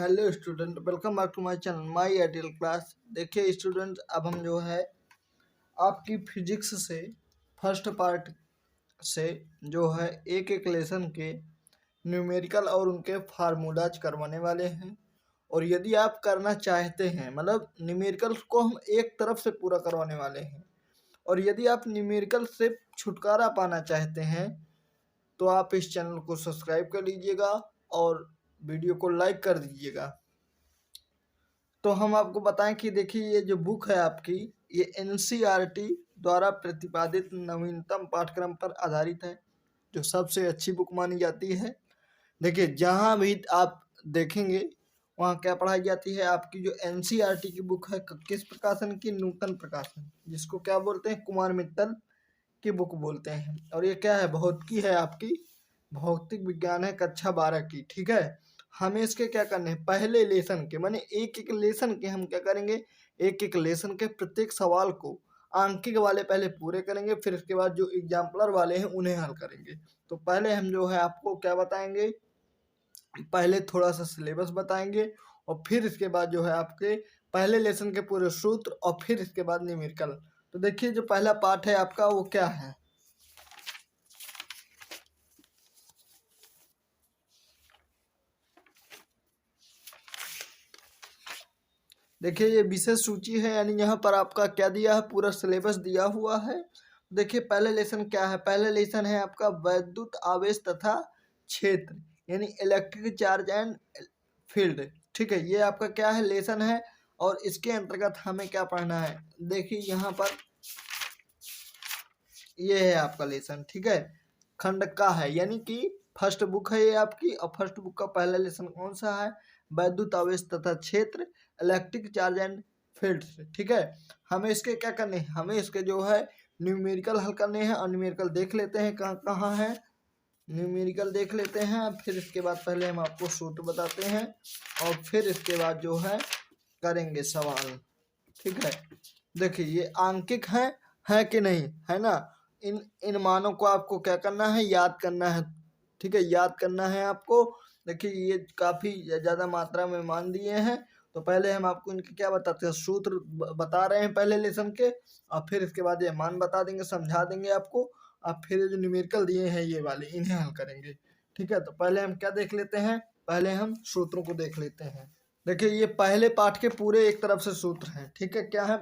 Hello student, welcome back to my channel my ideal class. देखिए student, अब हम जो है आपकी फिजिक्स से फर्स्ट पार्ट से जो है एक एक लेसन के न्यूमेरिकल और उनके फार्मूलाज करवाने वाले हैं। और यदि आप करना चाहते हैं, मतलब न्यूमेरिकल को हम एक तरफ से पूरा करवाने वाले हैं, और यदि आप न्यूमेरिकल से छुटकारा पाना चाहते हैं तो आप इस चैनल को सब्सक्राइब कर लीजिएगा और वीडियो को लाइक कर दीजिएगा। तो हम आपको बताएं कि देखिए, ये जो बुक है आपकी, ये एनसीईआरटी द्वारा प्रतिपादित नवीनतम पाठ्यक्रम पर आधारित है, जो सबसे अच्छी बुक मानी जाती है। देखिए, जहाँ भी आप देखेंगे वहाँ क्या पढ़ाई जाती है, आपकी जो एनसीईआरटी की बुक है, किस प्रकाशन की, नूतन प्रकाशन, जिसको क्या बोलते हैं, कुमार मित्तल की बुक बोलते हैं। और ये क्या है, भौतिकी है आपकी, भौतिक विज्ञान है, कक्षा 12 की। ठीक है, हमें इसके क्या करने हैं, पहले लेसन के, माने एक एक लेसन के हम क्या करेंगे, एक एक लेसन के प्रत्येक सवाल को आंकिक वाले पहले पूरे करेंगे, फिर इसके बाद जो एग्जाम्पलर वाले हैं उन्हें हल करेंगे। तो पहले हम जो है आपको क्या बताएंगे, पहले थोड़ा सा सिलेबस बताएंगे, और फिर इसके बाद जो है आपके पहले लेसन के पूरे सूत्र, और फिर इसके बाद न्यूमेरिकल। तो देखिए, जो पहला पार्ट है आपका वो क्या है, देखिए ये विशेष सूची है, यानी यहाँ पर आपका क्या दिया है, पूरा सिलेबस दिया हुआ है। देखिए पहले लेसन क्या है, पहले लेसन है आपका वैद्युत आवेश तथा क्षेत्र, यानी इलेक्ट्रिक चार्ज एंड फील्ड। ठीक है, ये आपका क्या है, लेसन है, और इसके अंतर्गत हमें क्या पढ़ना है, देखिए यहाँ पर ये है आपका लेसन। ठीक है, खंड का है, यानी कि फर्स्ट बुक है ये आपकी, और फर्स्ट बुक का पहला लेसन कौन सा है, वैद्युत आवेश तथा क्षेत्र, इलेक्ट्रिक चार्ज एंड फील्ड्स। ठीक है, हमें इसके क्या करने हैं, हमें इसके जो है न्यूमेरिकल हल करने हैं, और न्यूमेरिकल देख लेते हैं कहाँ कहाँ है, न्यूमेरिकल देख लेते हैं। फिर इसके बाद पहले हम आपको सूत्र बताते हैं, और फिर इसके बाद जो है करेंगे सवाल। ठीक है, देखिए ये आंकिक है कि नहीं, है ना। इन इन मानों को आपको क्या करना है, याद करना है। ठीक है, याद करना है आपको। देखिए ये काफ़ी ज़्यादा मात्रा में मान दिए हैं, तो पहले हम आपको इनके क्या बताते हैं, सूत्र बता रहे हैं पहले लेसन के, और फिर इसके बाद ये मान बता देंगे, समझा देंगे आपको। अब फिर जो न्यूमेरिकल दिए हैं ये वाले, इन्हें हल करेंगे। ठीक है, तो पहले हम क्या देख लेते हैं, पहले हम सूत्रों को देख लेते हैं। देखिए ये पहले पाठ के पूरे एक तरफ से सूत्र हैं। ठीक है, क्या है,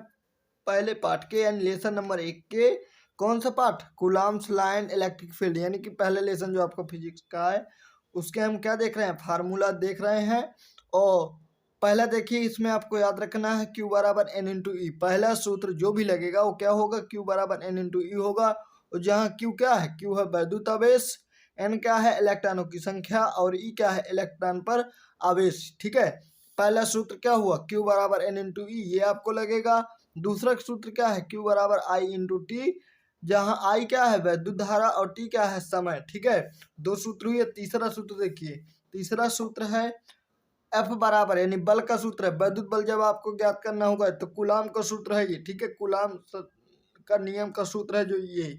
पहले पाठ के यानी लेसन नंबर 1 के कौन सा पाठ, Coulomb's law and electric field, यानी कि पहले लेसन जो आपका फिजिक्स का है उसके हम क्या देख रहे हैं, फार्मूला देख रहे हैं। और पहला देखिए, इसमें आपको याद रखना है Q बराबर N इंटू ई, पहला सूत्र जो भी लगेगा वो क्या होगा, Q बराबर N इंटू ई होगा। और जहाँ Q क्या है, Q है वैद्युत आवेश, N क्या है इलेक्ट्रॉनों की संख्या, और E क्या है इलेक्ट्रॉन पर आवेश। ठीक है, पहला सूत्र क्या हुआ, Q बराबर N इंटू ई, ये आपको लगेगा। दूसरा सूत्र क्या है, Q बराबर I इंटू टी, जहाँ I क्या है वैद्युत धारा और T क्या है समय। ठीक है, दो सूत्र हुए। तीसरा सूत्र देखिए, तीसरा सूत्र है F बराबर, यानी बल का सूत्र है, वैद्युत बल जब आपको ज्ञात करना होगा तो कूलाम का सूत्र है ये। ठीक है, कूलाम का नियम का सूत्र है जो ये,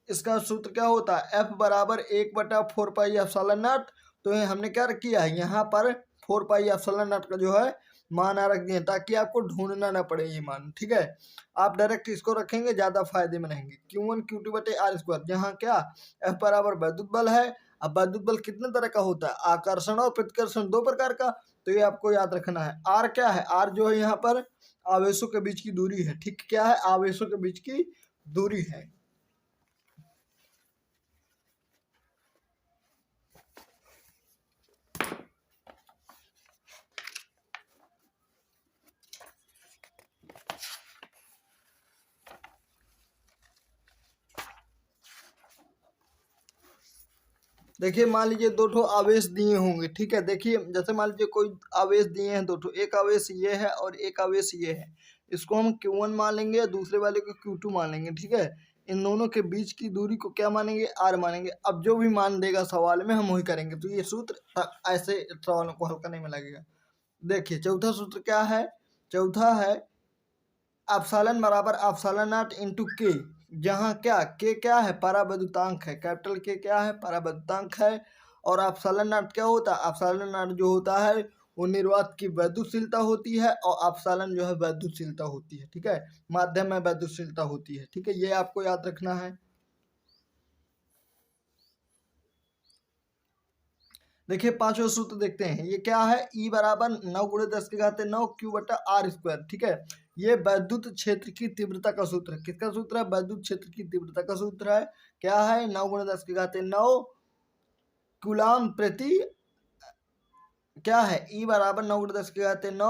इसका सूत्र क्या होता है, F बराबर 1/4 पाई एप्सिलॉन नॉट। तो हमने क्या किया है, यहाँ पर 4 पाई एप्सिलॉन नॉट का जो है मान आ रख दिए, ताकि आपको ढूंढना ना पड़े ये मान। ठीक है, आप डायरेक्ट इसको रखेंगे, ज़्यादा फायदे में रहेंगे। Q1 Q2 बटे आर स्क्वायर, जहाँ क्या F बराबर वैद्युत बल है। अब वैद्युत बल कितने तरह का होता है, आकर्षण और प्रतिकर्षण, दो प्रकार का, तो ये आपको याद रखना है। आर क्या है, आर जो है यहाँ पर आवेशों के बीच की दूरी है। ठीक, क्या है, आवेशों के बीच की दूरी है। देखिए मान लीजिए दो ठो आवेश दिए होंगे। ठीक है, देखिए जैसे मान लीजिए कोई आवेश दिए हैं दो ठो, एक आवेश ये है और एक आवेश ये है, इसको हम Q1 मान लेंगे, दूसरे वाले को Q2 मान लेंगे। ठीक है, इन दोनों के बीच की दूरी को क्या मानेंगे, R मानेंगे। अब जो भी मान देगा सवाल में हम वही करेंगे, तो ये सूत्र ऐसे सवालों को हल करने में लगेगा। देखिए चौथा सूत्र क्या है, चौथा है एप्सिलॉन बराबर एप्सिलॉन नॉट इंटू के, जहाँ क्या के क्या है, परावैद्युतांक है, कैपिटल के क्या है, परावैद्युतांक है। और अपसालन नॉट क्या होता है? अपसालन नॉट जो होता है वो निर्वात की वैद्युतशीलता होती है और अपसालन जो है वैद्युतशीलता होती है। ठीक है, माध्यम में वैद्युतशीलता होती है। ठीक है, ये आपको याद रखना है। देखिए पांचवा सूत्र देखते हैं, ये क्या है? E बराबर 9 × 10⁻⁹ Q/r²। ठीक है, ये वैद्युत क्षेत्र की तीव्रता का सूत्र है। किसका सूत्र है? वैद्युत क्षेत्र की तीव्रता का सूत्र है। क्या है? 9 × 10⁻⁹ कूलाम प्रति क्या है? E बराबर 9 × 10⁻⁹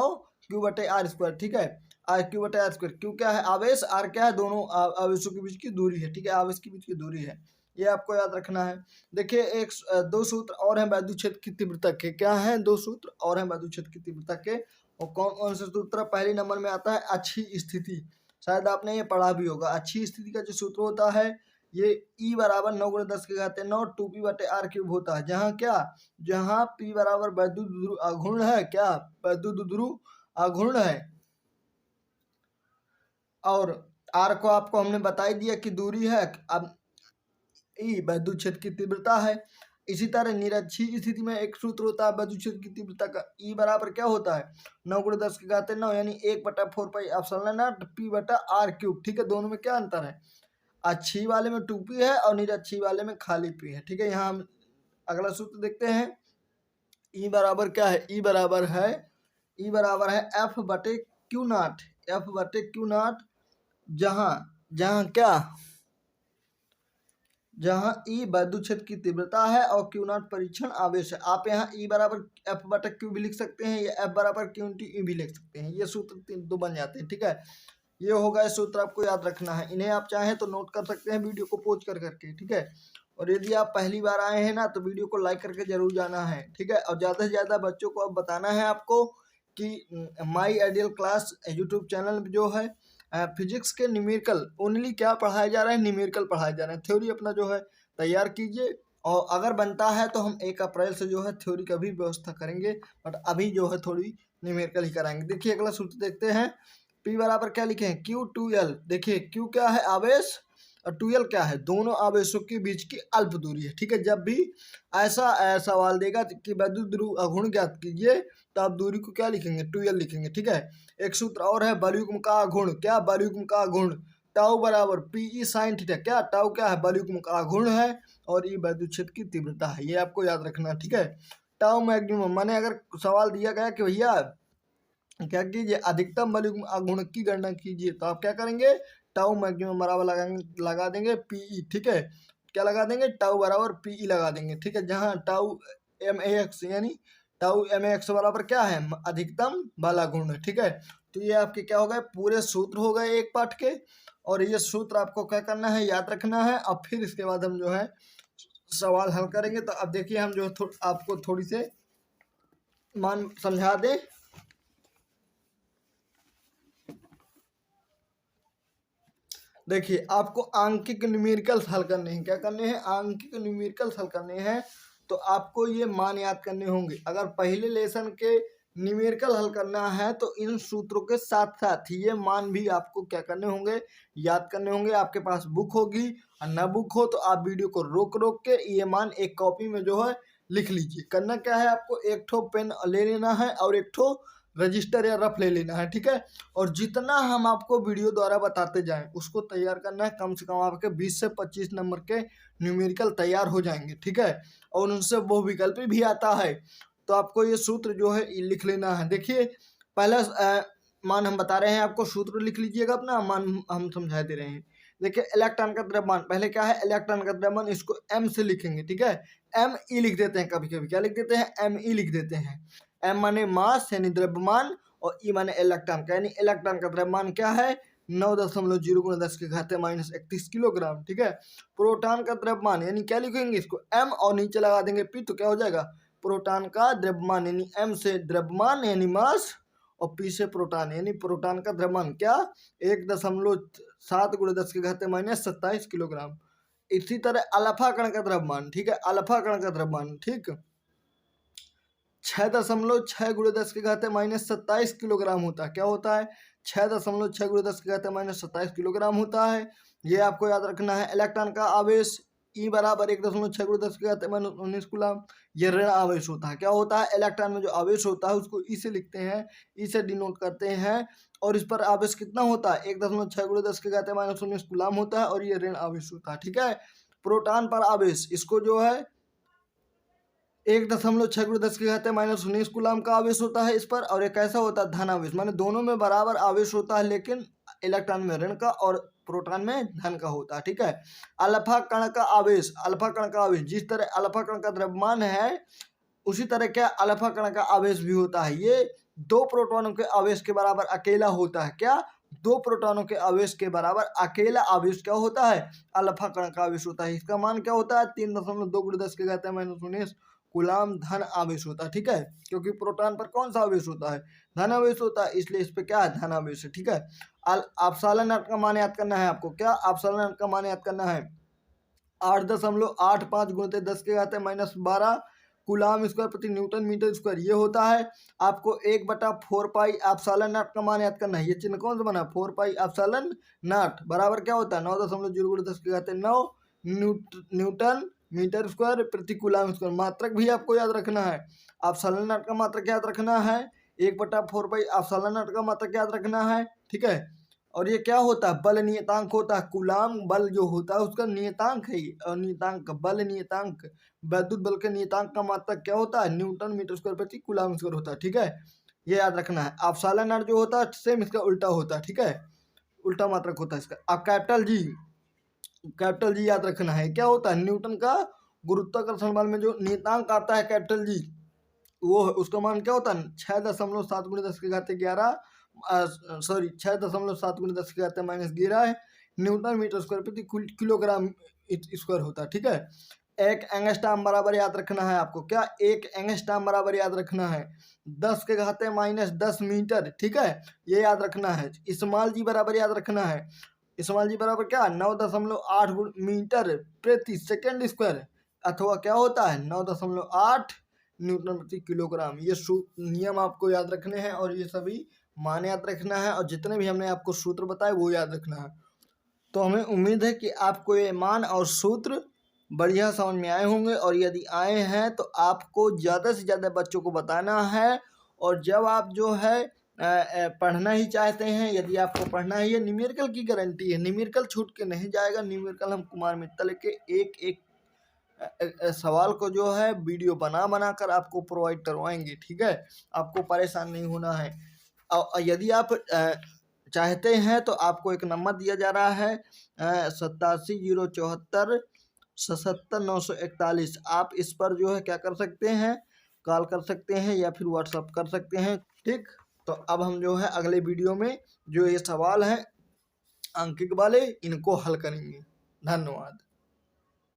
Q/r²। ठीक है, Q/r²। Q क्या है? आवेश, R क्या है? दोनों आवेशों के बीच की दूरी है। ठीक है, आवेश के बीच की दूरी है, ये आपको याद रखना है। देखिए दो सूत्र और हैं वैद्युत क्षेत्र की तीव्रता के। क्या है? दो सूत्र और हैं वैद्युत क्षेत्र की तीव्रता के। और कौन कौन से सूत्र? पहले नंबर में आता है अच्छी स्थिति, शायद आपने ये पढ़ा भी होगा। अच्छी स्थिति का जो सूत्र होता है ये E बराबर 9 × 10⁻⁹ 2p/r³ होता है। जहाँ क्या? जहाँ P बराबर वैद्युत ध्रुव आघूर्ण है। क्या? वैद्युत ध्रुव आघूर्ण है। और R को आपको हमने बता ही दिया कि दूरी है। अब E वैद्युत क्षेत्र की तीव्रता है। इसी तरह निरक्षीय स्थिति में एक सूत्र होता है वैद्युत क्षेत्र की तीव्रता का। E बराबर क्या होता है? 9 × 10⁻⁹ यानी 1/4πε0 p/r³। ठीक है, दोनों में क्या अंतर है? अच्छी वाले में 2p है और निरक्षी वाले में खाली p है। ठीक है, यहाँ हम अगला सूत्र देखते हैं। E बराबर क्या है? E बराबर है F/Q0। F/Q0 जहाँ क्या? जहाँ E वैद्युत क्षेत्र की तीव्रता है और Q0 परीक्षण आवेश है। आप यहाँ E बराबर F/Q भी लिख सकते हैं या F बराबर Q×E भी लिख सकते हैं। ये सूत्र दो बन जाते हैं। ठीक है, ये होगा, ये सूत्र आपको याद रखना है। इन्हें आप चाहें तो नोट कर सकते हैं वीडियो को पॉज कर करके। ठीक है, और यदि आप पहली बार आए हैं ना तो वीडियो को लाइक करके जरूर जाना है। ठीक है, और ज़्यादा से ज़्यादा बच्चों को अब बताना है आपको कि माई आइडियल क्लास यूट्यूब चैनल जो है फिजिक्स के न्यूमेरिकल ओनली क्या पढ़ाया जा रहा है? न्यूमेरिकल पढ़ाया जा रहा है। थ्योरी अपना जो है तैयार कीजिए, और अगर बनता है तो हम 1 अप्रैल से जो है थ्योरी का भी व्यवस्था करेंगे, बट अभी जो है थोड़ी न्यूमेरिकल ही कराएंगे। देखिए अगला सूत्र देखते हैं। P बराबर क्या लिखे हैं? Q2L। देखिए Q क्या है? आवेश, और 2L क्या है? दोनों आवेशों के बीच की अल्प दूरी है। ठीक है, जब भी ऐसा सवाल देगा कि वैद्युत ध्रुव आघूर्ण ज्ञात कीजिए तो आप दूरी को क्या लिखेंगे? 2L लिखेंगे। ठीक है, एक सूत्र और है बलयुग्म का आघूर्ण। क्या? बलयुग्म का आघूर्ण। टाउ बराबर PE sin थीटा। क्या? टाउ क्या है? बलयुग्म का आघूर्ण है और E वैद्युत क्षेत्र की तीव्रता है। ये आपको याद रखना है। ठीक है, टाउ मैक्सिमम माने अगर सवाल दिया गया कि भैया क्या कीजिए? अधिकतम बलयुग्म आघूर्ण की गणना कीजिए, तो आप क्या करेंगे? टाउ मैक्सिमम बराबर लगा देंगे PE। ठीक है, क्या लगा देंगे? टाउ बराबर PE लगा देंगे। ठीक है, जहाँ टाउ MAX यानी टाउ MAX बराबर क्या है? अधिकतम बल आघूर्ण। ठीक है, तो ये आपके क्या हो गए? पूरे सूत्र हो गए एक पाठ के, और ये सूत्र आपको क्या करना है? याद रखना है। और फिर इसके बाद हम जो है सवाल हल करेंगे। तो अब देखिए हम जो है आपको थोड़ी से मान समझा दें। देखिए आपको आंकिक न्यूमेरिकल्स हल करने हैं। क्या करने हैं? आंकिक न्यूमेरिकल्स हल करने हैं। तो आपको ये मान याद करने होंगे। अगर पहले लेसन के न्यूमेरिकल हल करना है तो इन सूत्रों के साथ साथ ये मान भी आपको क्या करने होंगे? याद करने होंगे। आपके पास बुक होगी, और न बुक हो तो आप वीडियो को रोक रोक के ये मान एक कॉपी में जो है लिख लीजिए। करना क्या है? आपको एक ठो पेन ले लेना है और एक ठो रजिस्टर या रफ ले लेना है। ठीक है, और जितना हम आपको वीडियो द्वारा बताते जाएं उसको तैयार करना है। कम से कम आपके 20 से 25 नंबर के न्यूमेरिकल तैयार हो जाएंगे। ठीक है, और उनसे वो विकल्प भी आता है, तो आपको ये सूत्र जो है ये लिख लेना है। देखिए पहला मान हम बता रहे हैं आपको, सूत्र लिख लीजिएगा अपना, मान हम समझा दे रहे हैं। देखिए इलेक्ट्रॉन का द्रव्यमान, पहले क्या है? इलेक्ट्रॉन का द्रव्यमान, इसको M से लिखेंगे। ठीक है, ME लिख देते हैं, कभी कभी क्या लिख देते हैं? ME लिख देते हैं। M माने मास यानी द्रव्यमान, और E माने इलेक्ट्रॉन का, यानी इलेक्ट्रॉन का द्रव्यमान क्या है? 9.0 × 10⁻³ किलोग्राम। ठीक है, प्रोटॉन का द्रव्यमान यानी क्या लिखेंगे? इसको M और नीचे लगा देंगे P, तो क्या हो जाएगा? प्रोटॉन का द्रव्यमान, यानी M से द्रव्यमान यानी मास, और P से प्रोटॉन यानी प्रोटॉन का द्रव्यमान। क्या? 1.7 × 10⁻27 किलोग्राम। इसी तरह अल्फा कण का द्रव्यमान। ठीक है, अल्फा कण का द्रव्यमान ठीक 6.6 × 10⁻27 किलोग्राम होता है। क्या होता है? 6.6 × 10⁻27 किलोग्राम होता है। ये आपको याद रखना है। इलेक्ट्रॉन का आवेश ई बराबर 1.6 × 10⁻19 कूलम। ये ऋण आवेश होता है। क्या होता है? इलेक्ट्रॉन में जो आवेश होता है उसको ई से लिखते हैं, ई से डिनोट करते हैं, और इस पर आवेश कितना होता है? 1.6 × 10⁻19 कूलम होता है, और ये ऋण आवेश होता है। ठीक है। प्रोटॉन पर आवेश, इसको जो है 1.6 × 10⁻19 कूलम का आवेश होता है इस पर, और ये कैसा होता है? धन आवेश। माने दोनों में बराबर आवेश होता है, लेकिन इलेक्ट्रॉन में ऋण का और प्रोटॉन में धन का होता है। ठीक है। अल्फा कण का आवेश, अल्फा कण का आवेश, जिस तरह अल्फा कण का द्रव्यमान है उसी तरह क्या अल्फा कण का आवेश भी होता है। ये 2 प्रोटॉनों के आवेश के बराबर अकेला होता है। क्या? 2 प्रोटॉनों के आवेश के बराबर अकेला आवेश क्या होता है? अल्फा कण का आवेश होता है। इसका मान क्या होता है? 3.2 × 10⁻19 कूलम धन आवेश होता है। ठीक है। क्योंकि प्रोटॉन पर कौन सा आवेश होता है? धन आवेश होता है, इसलिए इस पे क्या है? धन आवेश है। ठीक है। एप्सिलॉन नॉट का मान याद करना है आपको। क्या? एप्सिलॉन नॉट का मान याद करना है 8.85 × 10⁻12 कूलम स्क्वायर प्रति न्यूटन मीटर स्क्वायर। ये होता है। आपको 1/4 पाई एप्सिलॉन नॉट का मान याद करना है। ये चिन्ह कौन सा बना? 4 पाई एप्सिलॉन नॉट बराबर क्या होता है? 9.0 × 10⁻9 न्यूटन मीटर स्क्वायर प्रति कूलम स्क्वायर। मात्रक भी आपको याद रखना है। एप्सिलॉन नॉट का मात्रक याद रखना है 1/4 पाई एप्सिलॉन नॉट का मात्रक याद रखना है। ठीक है। और ये क्या होता है? बल नियतांक होता है। कूलम बल जो होता है उसका नियतांक है, और नियतांक बल नियतांक वैद्युत बल के नियतांक का मात्रक क्या होता है? न्यूटन मीटर स्क्वायर प्रति कूलम स्क्वायर होता है। ठीक है। ये याद रखना है। एप्सिलॉन नॉट जो होता है सेम इसका उल्टा होता है। ठीक है। उल्टा मात्रक होता है इसका। अब कैपिटल जी याद रखना है। क्या होता है? न्यूटन का गुरुत्वाकर्षण बल में जो नियतांक आता है कैपिटल जी, वो उसका मान क्या होता है? 6.7 × 10⁻11 सॉरी 6.7 × 10⁻−11 न्यूटन मीटर स्क्वायर प्रति किलोग्राम स्क्वायर होता है। ठीक है। एक एंगस्ट्रॉम बराबर याद रखना है आपको। क्या? एक एंगस्ट्रॉम बराबर याद रखना है 10⁻−10 मीटर। ठीक है। ये याद रखना है। स्मॉल जी बराबर याद रखना है। स्मॉल जी बराबर क्या? 9.8 मीटर प्रति सेकेंड स्क्वायर, अथवा क्या होता है? 9.8 न्यूटन प्रति किलोग्राम। ये नियम आपको याद रखने हैं, और ये सभी मान याद रखना है, और जितने भी हमने आपको सूत्र बताए वो याद रखना है। तो हमें उम्मीद है कि आपको ये मान और सूत्र बढ़िया समझ में आए होंगे, और यदि आए हैं तो आपको ज़्यादा से ज़्यादा बच्चों को बताना है। और जब आप जो है पढ़ना ही चाहते हैं, यदि आपको पढ़ना है, ये न्यूमेरिकल की गारंटी है, न्यूमेरिकल छूट के नहीं जाएगा। न्यूमेरिकल हम कुमार मित्तल के एक सवाल को जो है वीडियो बना कर आपको प्रोवाइड करवाएंगे। ठीक है। आपको परेशान नहीं होना है। और यदि आप चाहते हैं तो आपको एक नंबर दिया जा रहा है 87 074 77 941। आप इस पर जो है क्या कर सकते हैं? कॉल कर सकते हैं या फिर व्हाट्सअप कर सकते हैं। ठीक। तो अब हम जो है अगले वीडियो में जो ये सवाल हैं अंकित वाले, इनको हल करेंगे। धन्यवाद।